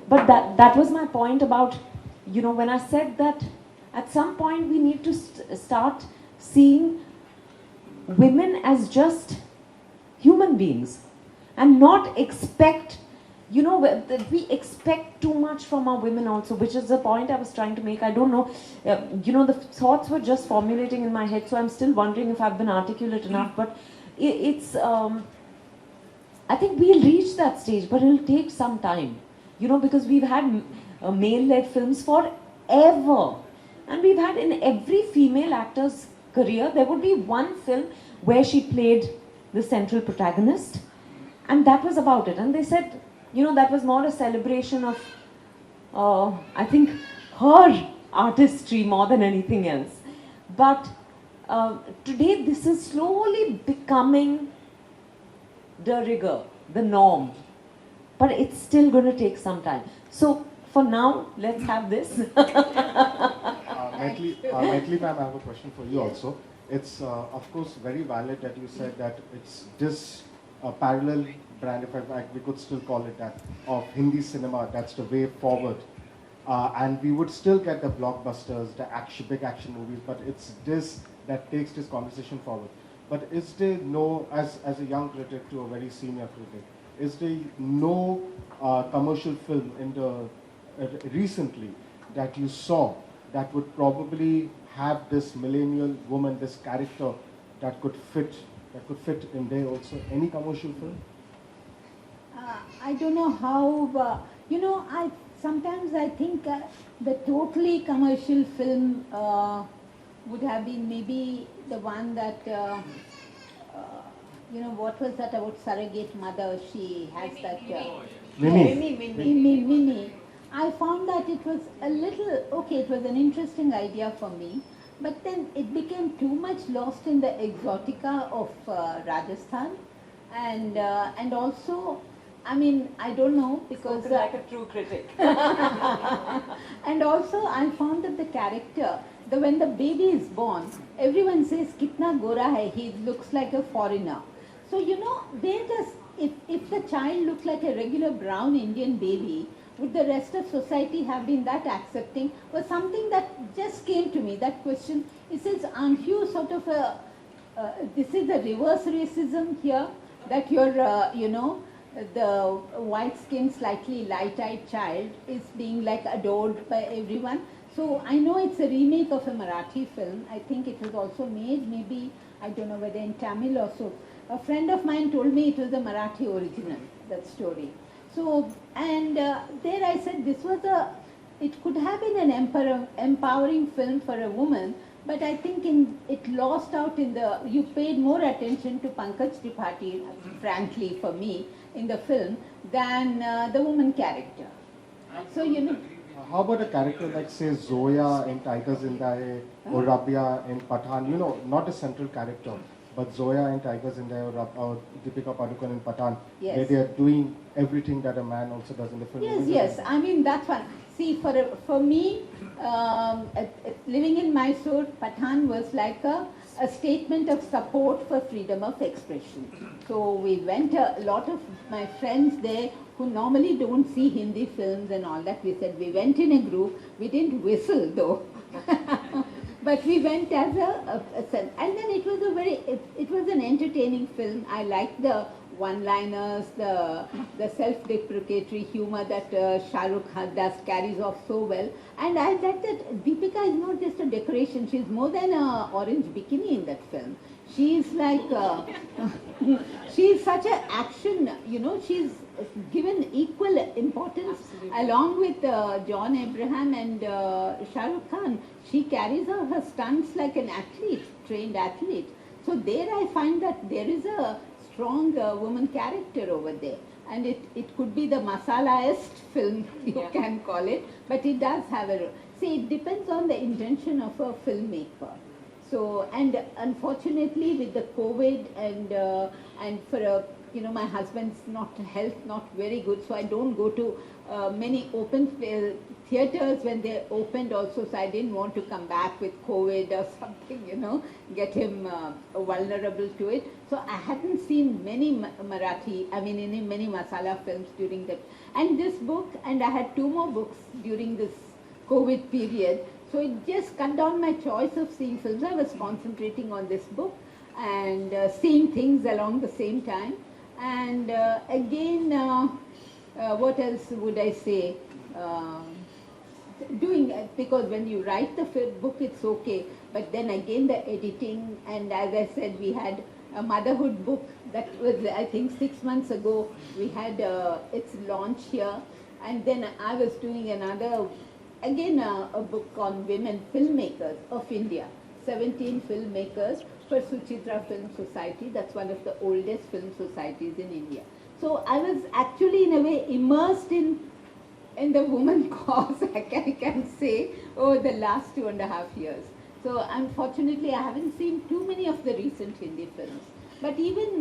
But that was my point about, when I said that at some point we need to start seeing women as just human beings and not expect, we expect too much from our women also, which is the point I was trying to make. I don't know, the thoughts were just formulating in my head, so I'm still wondering if I've been articulate enough, but it's, I think we'll reach that stage, but it'll take some time, because we've had male-led films forever. And we've had in every female actor's career, there would be one film where she played the central protagonist, and that was about it. And they said, that was more a celebration of, I think, her artistry more than anything else. But today, this is slowly becoming de rigueur, the norm. But it's still going to take some time. So, for now, let's have this. Maithili ma'am, I have a question for you also. It's, of course, very valid that you said that it's this parallel brand, if we could still call it that, of Hindi cinema. That's the way forward. And we would still get the blockbusters, the big action movies, but it's this that takes this conversation forward. But is there no, as a young critic to a very senior critic, is there no commercial film in the recently that you saw that would probably have this millennial woman, this character that could fit in there also? Any commercial film? I don't know how, sometimes I think the totally commercial film would have been maybe the one that, what was that about surrogate mother? She has that. Mini. I found that it was a little, okay, it was an interesting idea for me, but then it became too much lost in the exotica of Rajasthan, and also, I mean, I don't know, because... Spoken like a true critic. And also, I found that the character, when the baby is born, everyone says, Kitna gora hai, he looks like a foreigner. So, where does, if the child looked like a regular brown Indian baby, would the rest of society have been that accepting? Was something that just came to me, that question. It says, aren't you sort of this is the reverse racism here, that you're, the white-skinned, slightly light-eyed child is being like adored by everyone. So I know it's a remake of a Marathi film. I think it was also made, maybe, I don't know whether in Tamil or so. A friend of mine told me it was a Marathi original, that story. So, and there I said this was it could have been an empowering film for a woman, but I think it lost out in you paid more attention to Pankaj Tripathi, frankly for me, in the film, than the woman character. So, How about a character like, say, Zoya in Tiger Zinda Hai or Rabia in Pathan? Not a central character, but Zoya in Tiger Zinda Hai or Deepika Padukone in Pathan, yes, where they are doing everything that a man also does in the film. Yes. I mean, that's one. See, for me, living in Mysore, Pathan was like a statement of support for freedom of expression. So we went, a lot of my friends there who normally don't see Hindi films and all that, we said, we went in a group, we didn't whistle though. But we went as and then it was an entertaining film. I liked the one-liners, the self-deprecatory humor that Shah Rukh Khan carries off so well. And I like that Deepika is not just a decoration, she's more than an orange bikini in that film. She's like, she's such an action, she's given equal importance. Absolutely. Along with John Abraham and Shah Rukh Khan. She carries out her stunts like an athlete, trained athlete. So there I find that there is a strong woman character over there. And it could be the masala-est film, you can call it, but it does have see, it depends on the intention of a filmmaker. So, and unfortunately with the COVID and for my husband's health not very good, so I don't go to many open theaters when they opened also, so I didn't want to come back with COVID or something, get him vulnerable to it. So I hadn't seen many many masala films during that. And this book, and I had 2 more books during this COVID period. So it just cut down my choice of seeing films. I was concentrating on this book and seeing things along the same time. And again, what else would I say? Doing because when you write the book, it's okay, but then again the editing, and as I said, we had a motherhood book that was, I think, 6 months ago. We had its launch here, and then I was doing another, again a book on women filmmakers of India, 17 filmmakers for Suchitra Film Society. That's one of the oldest film societies in India. So I was actually in a way immersed in the woman cause, I can say, over the last 2.5 years. So unfortunately, I haven't seen too many of the recent Hindi films. But even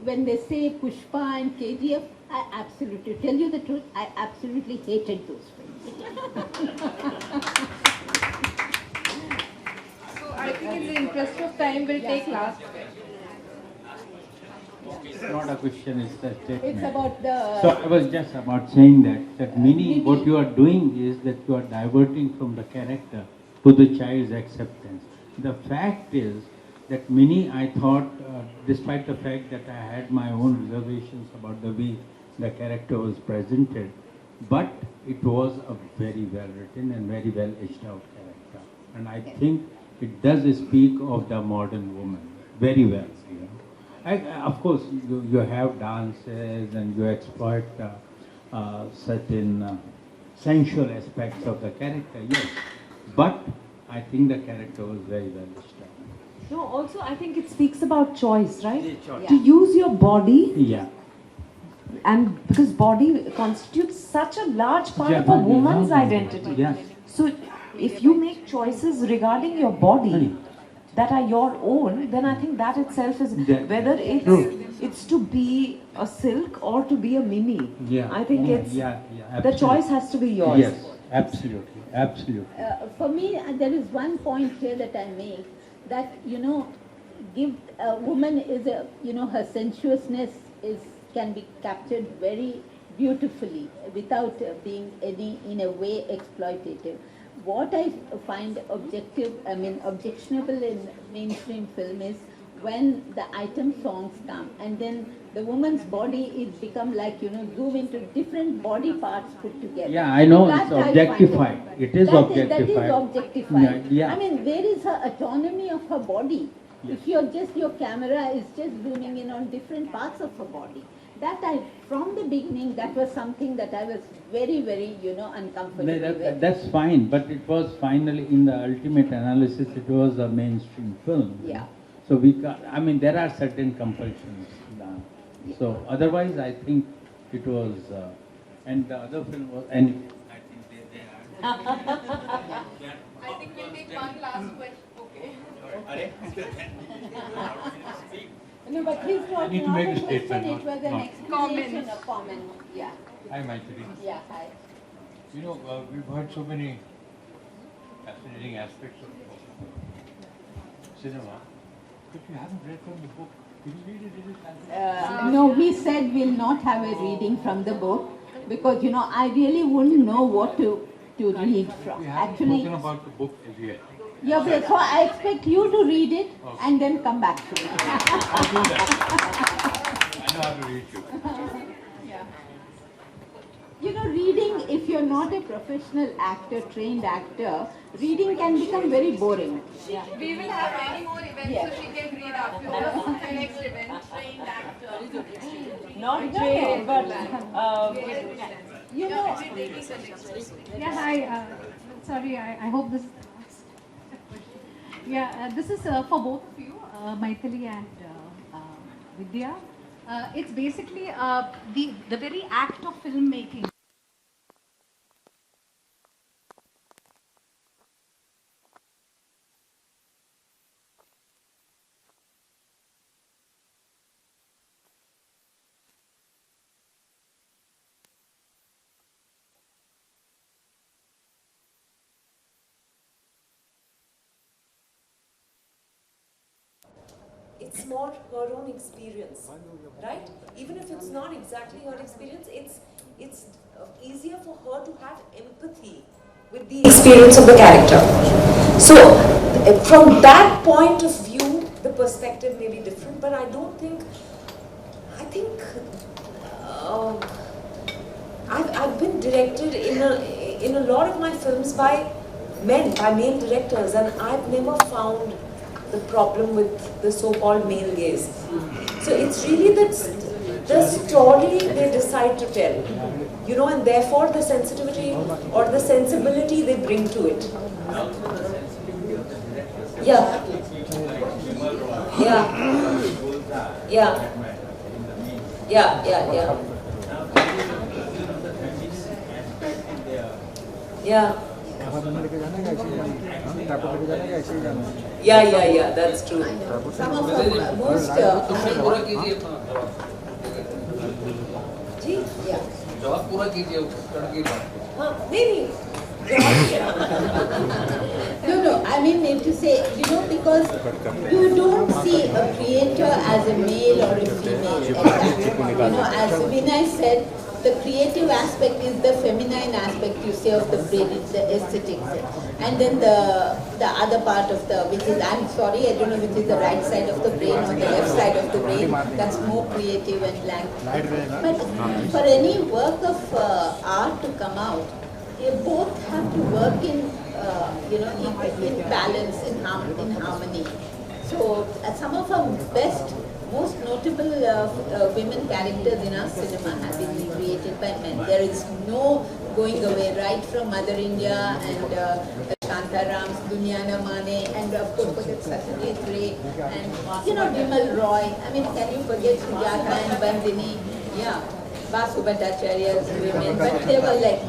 when they say Pushpa and KGF, I absolutely, tell you the truth, I absolutely hated those films. So I think in the interest of time, we'll take last. It's not a question, it's a statement. It's about the... So I was just about saying that Mini, what you are doing is that you are diverting from the character to the child's acceptance. The fact is that Mini, I thought, despite the fact that I had my own reservations about the way the character was presented, but it was a very well written and very well edged out character. And I think it does speak of the modern woman very well. Of course, you have dances and you exploit certain sensual aspects of the character, yes. But I think the character was very well established. No, also I think it speaks about choice, right? Yeah, choice. To use your body, Yeah. and because body constitutes such a large part of a woman's identity. Yes. So if you make choices regarding your body that are your own, then I think that itself is, whether it's to be a silk or to be a mini. Yeah. I think it's the absolutely. choice has to be yours. Yes, absolutely, absolutely. For me, there is one point here that I make, that, give a woman is a, her sensuousness can be captured very beautifully without being in a way exploitative. What I find objectionable in mainstream film is when the item songs come and then the woman's body is become like, zoom into different body parts put together. Yeah, I know, That it's I objectified. find It is objectified. That is objectified. Yeah. Where is her autonomy of her body? Yes. If your camera is just zooming in on different parts of her body. From the beginning, that was something that I was very, very, uncomfortable with. That's fine, but it was finally, in the ultimate analysis, it was a mainstream film. Yeah. So there are certain compulsions. So otherwise, I think it was, and the other film was, and I think they are. I think we'll take one last question. Okay. No, but his was I need to not make a a question, statement, it was an no. explanation, a comment. Yeah. Hi, Maithili. Yeah, hi. We've heard so many fascinating aspects of cinema, but you haven't read from the book. Can you read it? It is fascinating. No, we said we'll not have a reading from the book because, I really wouldn't know what to read from. We haven't Actually, spoken about the book as yet. yeah, so I expect you to read it and then come back to me. I'll do that. I know how to read you. Reading, if you're not a professional actor, trained actor, reading can become very boring. We will have many more events Yes. so she can read after the next event. Trained actor. Not trained, but Yeah, hi. Sorry, I hope this is the last question. Yeah, this is for both of you, Maithili and Vidya. It's basically the very act of filmmaking. it's more her own experience, right? Even if it's not exactly her experience, it's easier for her to have empathy with the experience of the character. So, from that point of view, the perspective may be different, but I think I've been directed in a lot of my films by male directors, and I've never found the problem with the so-called male gaze. So it's really the story they decide to tell, and therefore the sensitivity or the sensibility they bring to it. Yeah. Yeah, that's true. Some of the most Maybe. No, I mean to say, because you don't see a creator as a male or a female. As Vinay said, the creative aspect is the feminine aspect, you say, of the brain, it's the aesthetics. And then the other part of which is, I'm sorry, I don't know which is the right side of the brain or the left side of the brain, that's more creative and blank. But for any work of art to come out, you both have to work in balance, in harmony. So some of our most notable women characters in our cinema have been created by men. There is no going away, right from Mother India and Shantarams, Dunyana Mane, and of course forget Satyajit Ray, and Vimal Roy. I mean, can you forget Sujata and Bandini? Yeah. Basu Bhattacharya's women, but they were like,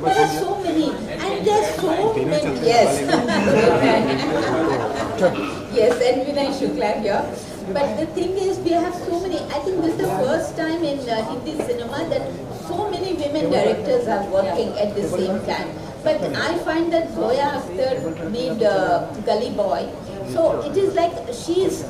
there are so many, and there's so many, yes. Yes, and Vinay Shukla here. But the thing is, we have so many, I think this is the first time in Hindi cinema that so many women directors are working at the same time. But I find that Zoya Akhtar made Gully Boy, so it is like she's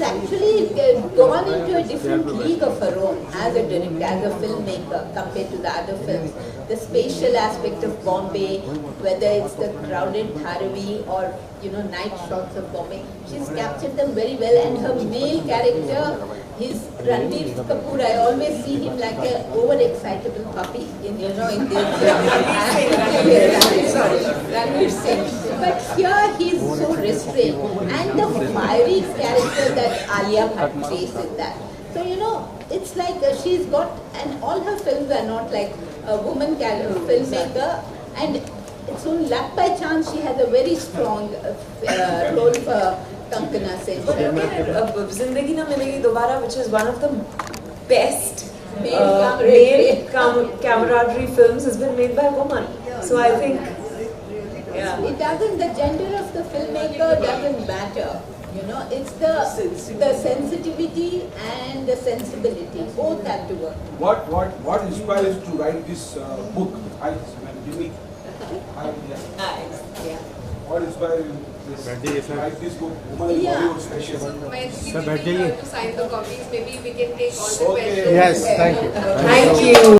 actually gone into a different league of her own as a director, as a filmmaker compared to the other films. The spatial aspect of Bombay, whether it's the crowded Dharavi or night shots of Bombay, she's captured them very well. And her male character, his Ranveer Kapoor, I always see him like an overexcitable puppy in this. Sorry, Ranveer Singh. But here he's so restrained, and the fiery character that Alia Bhatt plays in that. So it's like she's got, and all her films are not like a woman filmmaker, and it's only luck by chance she has a very strong role for Kankana Sen. But look at Zindagi Na Milegi Dobara, which is one of the best male camaraderie films, has been made by a woman. So I think, it doesn't, the gender of the filmmaker doesn't matter. It's the sensitivity and the sensibility. Both have to work. What inspired you to write this book? What inspired you to write this book? Bollywood special. So Maithili, to sign the copies, maybe we can take all the questions. Yes, thank you. thank you.